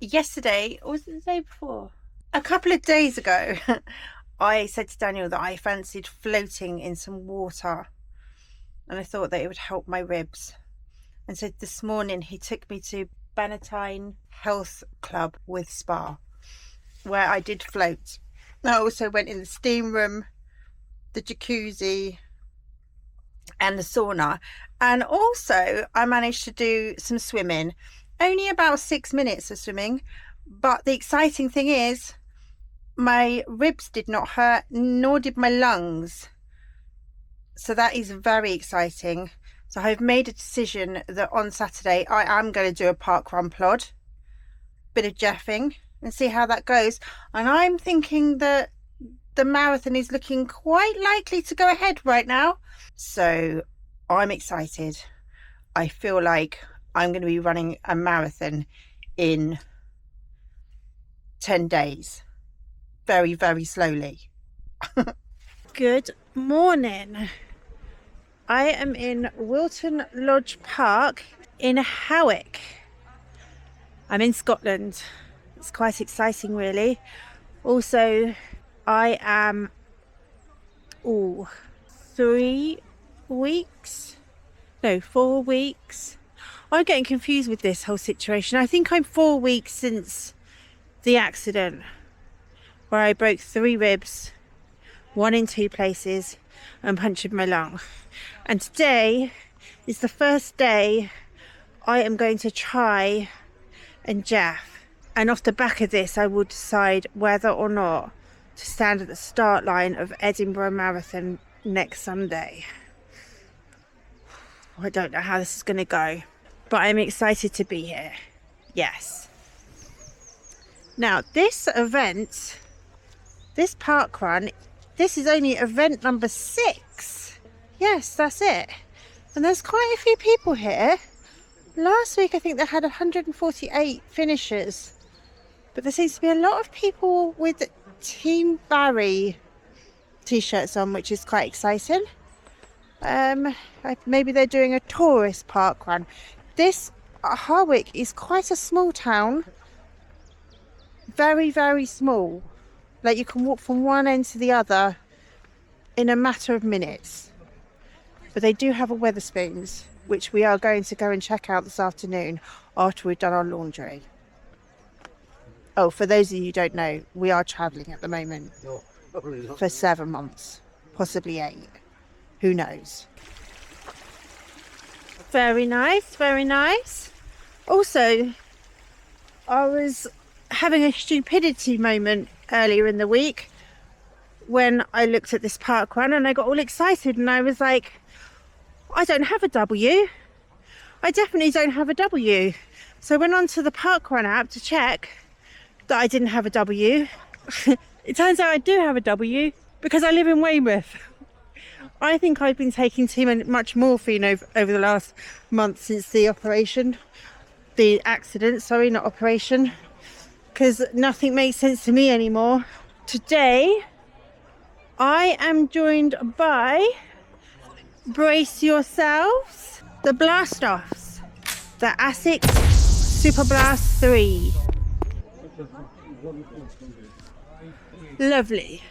Yesterday, or was it the day before? A couple of days ago, I said to Daniel that I fancied floating in some water and I thought that it would help my ribs. And so this morning he took me to Bannatyne Health Club with Spa, where I did float. I also went in the steam room, the jacuzzi and the sauna, and also I managed to do some swimming. Only about 6 minutes of swimming, but the exciting thing is my ribs did not hurt, nor did my lungs. So that is very exciting. So I've made a decision that on Saturday I am going to do a parkrun plod, bit of jeffing, and see how that goes. And I'm thinking that the marathon is looking quite likely to go ahead right now. So I'm excited. I feel like I'm going to be running a marathon in 10 days. Very, very slowly. Good morning. I am in Wilton Lodge Park in Hawick. I'm in Scotland. It's quite exciting, really. Also, I am 4 weeks. I'm getting confused with this whole situation. I think I'm 4 weeks since the accident where I broke 3 ribs, 1 in 2 places, and punctured my lung. And today is the first day I am going to try and jaff. And off the back of this, I will decide whether or not to stand at the start line of Edinburgh Marathon next Sunday. I don't know how this is going to go, but I'm excited to be here. Yes. Now, this event, this parkrun, this is only event number 6. Yes, that's it. And there's quite a few people here. Last week, I think they had 148 finishers. But there seems to be a lot of people with Team Barry t-shirts on, which is quite exciting. Maybe they're doing a tourist parkrun. This Hawick is quite a small town. Very, very small. Like you can walk from one end to the other in a matter of minutes. But they do have a Wetherspoons, which we are going to go and check out this afternoon after we've done our laundry. Oh, for those of you who don't know, we are travelling at the moment for 7 months, possibly 8. Who knows? Very nice, very nice. Also, I was having a stupidity moment earlier in the week when I looked at this parkrun and I got all excited and I was like, I don't have a W. I definitely don't have a W. So I went onto the parkrun app to check that I didn't have a W. It turns out I do have a W because I live in Weymouth. I think I've been taking too much morphine over the last month since the accident, not operation, because nothing makes sense to me anymore. Today, I am joined by, brace yourselves, the blast-offs, the Hawick Superblasts 3. Lovely.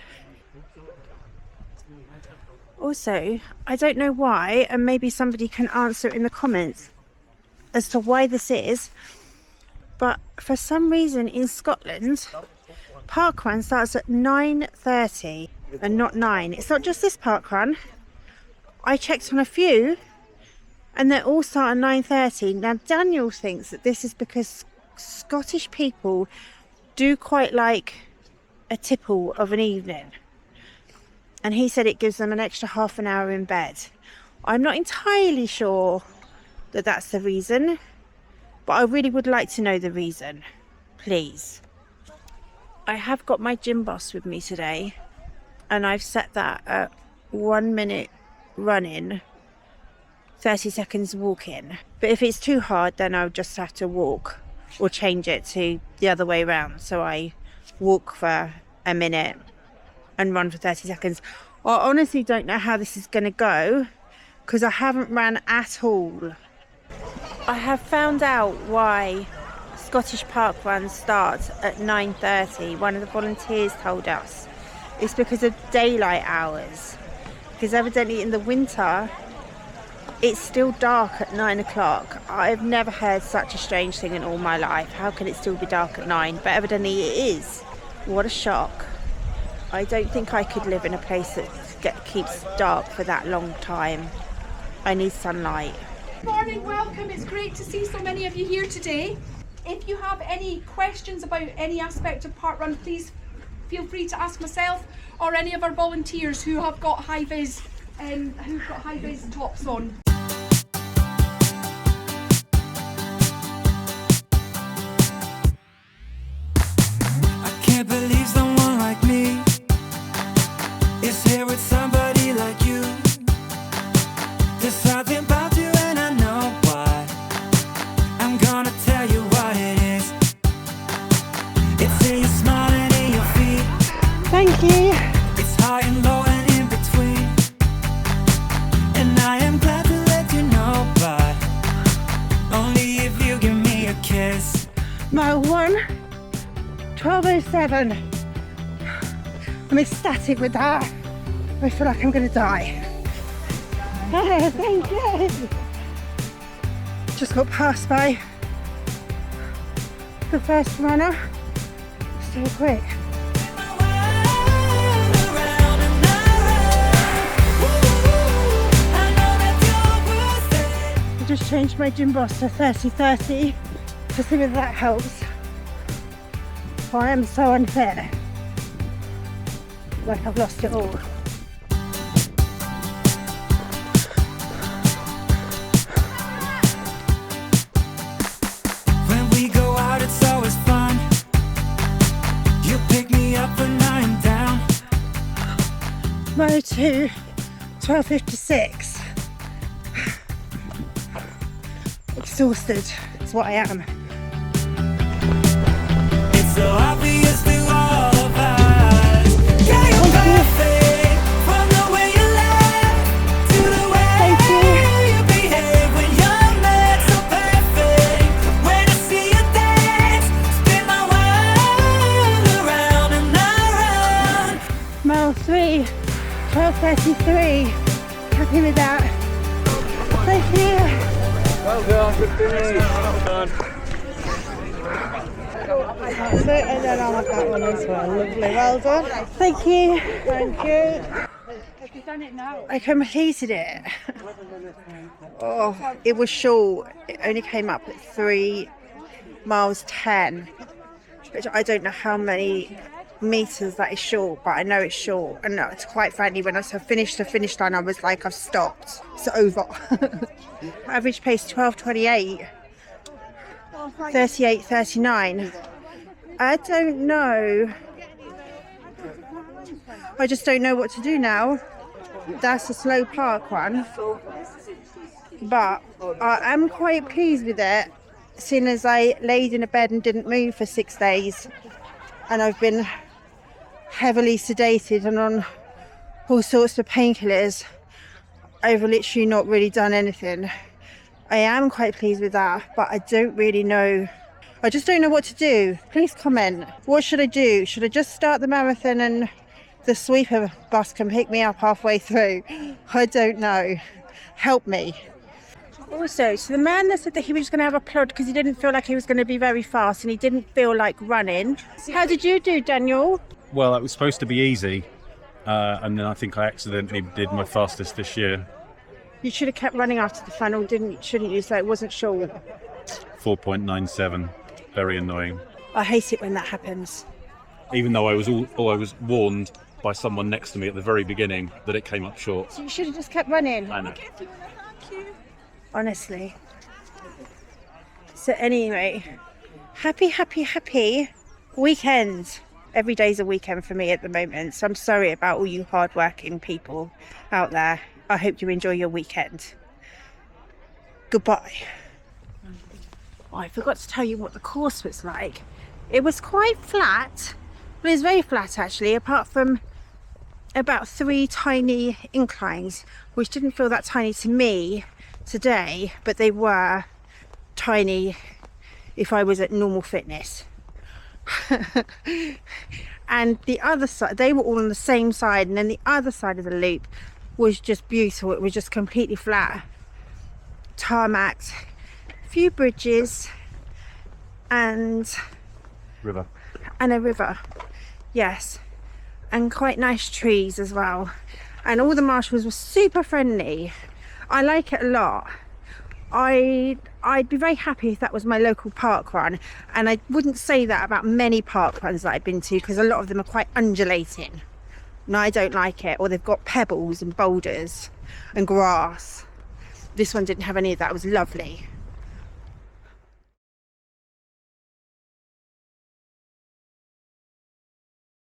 Also, I don't know why, and maybe somebody can answer in the comments as to why this is, but for some reason in Scotland, parkrun starts at 9:30 and not 9. It's not just this parkrun. I checked on a few and they all start at 9:30. Now, Daniel thinks that this is because Scottish people do quite like a tipple of an evening. And he said it gives them an extra half an hour in bed. I'm not entirely sure that that's the reason, but I really would like to know the reason, please. I have got my gym boss with me today, and I've set that at 1 minute running, 30 seconds walking. But if it's too hard, then I'll just have to walk or change it to the other way around. So I walk for a minute and run for 30 seconds. I honestly don't know how this is going to go because I haven't ran at all. I have found out why Scottish Parkrun starts at 9:30. One of the volunteers told us it's because of daylight hours, because evidently in the winter it's still dark at 9 o'clock. I've never heard such a strange thing in all my life. How can it still be dark at 9? But evidently it is. What a shock. I don't think I could live in a place that keeps dark for that long time. I need sunlight. Good morning, welcome. It's great to see so many of you here today. If you have any questions about any aspect of Parkrun, please feel free to ask myself or any of our volunteers who have got high-vis tops on. I can't believe someone like me is here with somebody like you. There's something about you and I know why. I'm gonna tell you what it is. It's in your smile and in your feet. Thank you. It's high and low and in between. And I am glad to let you know, but only if you give me a kiss. Mile 1, 12:07. I'm ecstatic with that. I feel like I'm gonna die. Thank you. Just got passed by the first runner. So quick. I just changed my gym boss to 30:30 to see if that helps. I am so unfair. Like I've lost it all. When we go out, it's always fun. You pick me up when I'm down. Mile 2, 12:56. Exhausted is what I am. It's so obvious to all of us. Yeah, you're perfect. From the way you laugh to the way you behave when you're mad, so perfect. When I see you dance, spin my world around and around. Mile 3, 12:33. Happy with that. Thank you. Well done, good finish. Well done. That's it, and then I'll have that one as well. Lovely, well done. Thank you. Thank you. Have you done it now? I completed it. Oh, it was short. It only came up at 3 miles 10, which I don't know how many meters that is short, but I know it's short. And it's quite frankly, when I finished the finish line, I was like, I've stopped. It's over. Average pace 12:28. 38:39. I don't know. I just don't know what to do now. That's a slow park one, but I am quite pleased with it, seeing as I laid in a bed and didn't move for 6 days, and I've been heavily sedated and on all sorts of painkillers. I've literally not really done anything. I am quite pleased with that, but I don't really know. I just don't know what to do. Please comment. What should I do? Should I just start the marathon and the sweeper bus can pick me up halfway through? I don't know. Help me. Also, so the man that said that he was going to have a plod because he didn't feel like he was going to be very fast and he didn't feel like running. How did you do, Daniel? Well, it was supposed to be easy, and then I think I accidentally did my fastest this year. You should have kept running after the funnel, shouldn't you? So it wasn't short. 4.97. Very annoying. I hate it when that happens. Even though I was warned by someone next to me at the very beginning that it came up short. So you should have just kept running. I know. Honestly. So anyway, happy weekend. Every day's a weekend for me at the moment. So I'm sorry about all you hardworking people out there. I hope you enjoy your weekend. Goodbye. Oh, I forgot to tell you what the course was like. It was quite flat. Well, it was very flat actually, apart from about 3 tiny inclines, which didn't feel that tiny to me today, but they were tiny if I was at normal fitness. And the other side, they were all on the same side, and then the other side of the loop was just beautiful. It was just completely flat, tarmacked, a few bridges, and River. a river, yes, and quite nice trees as well. And all the marshals were super friendly. I like it a lot. I'd be very happy if that was my local park run, and I wouldn't say that about many park runs that I've been to, because a lot of them are quite undulating and I don't like it, or they've got pebbles and boulders and grass. This one didn't have any of that. It was lovely.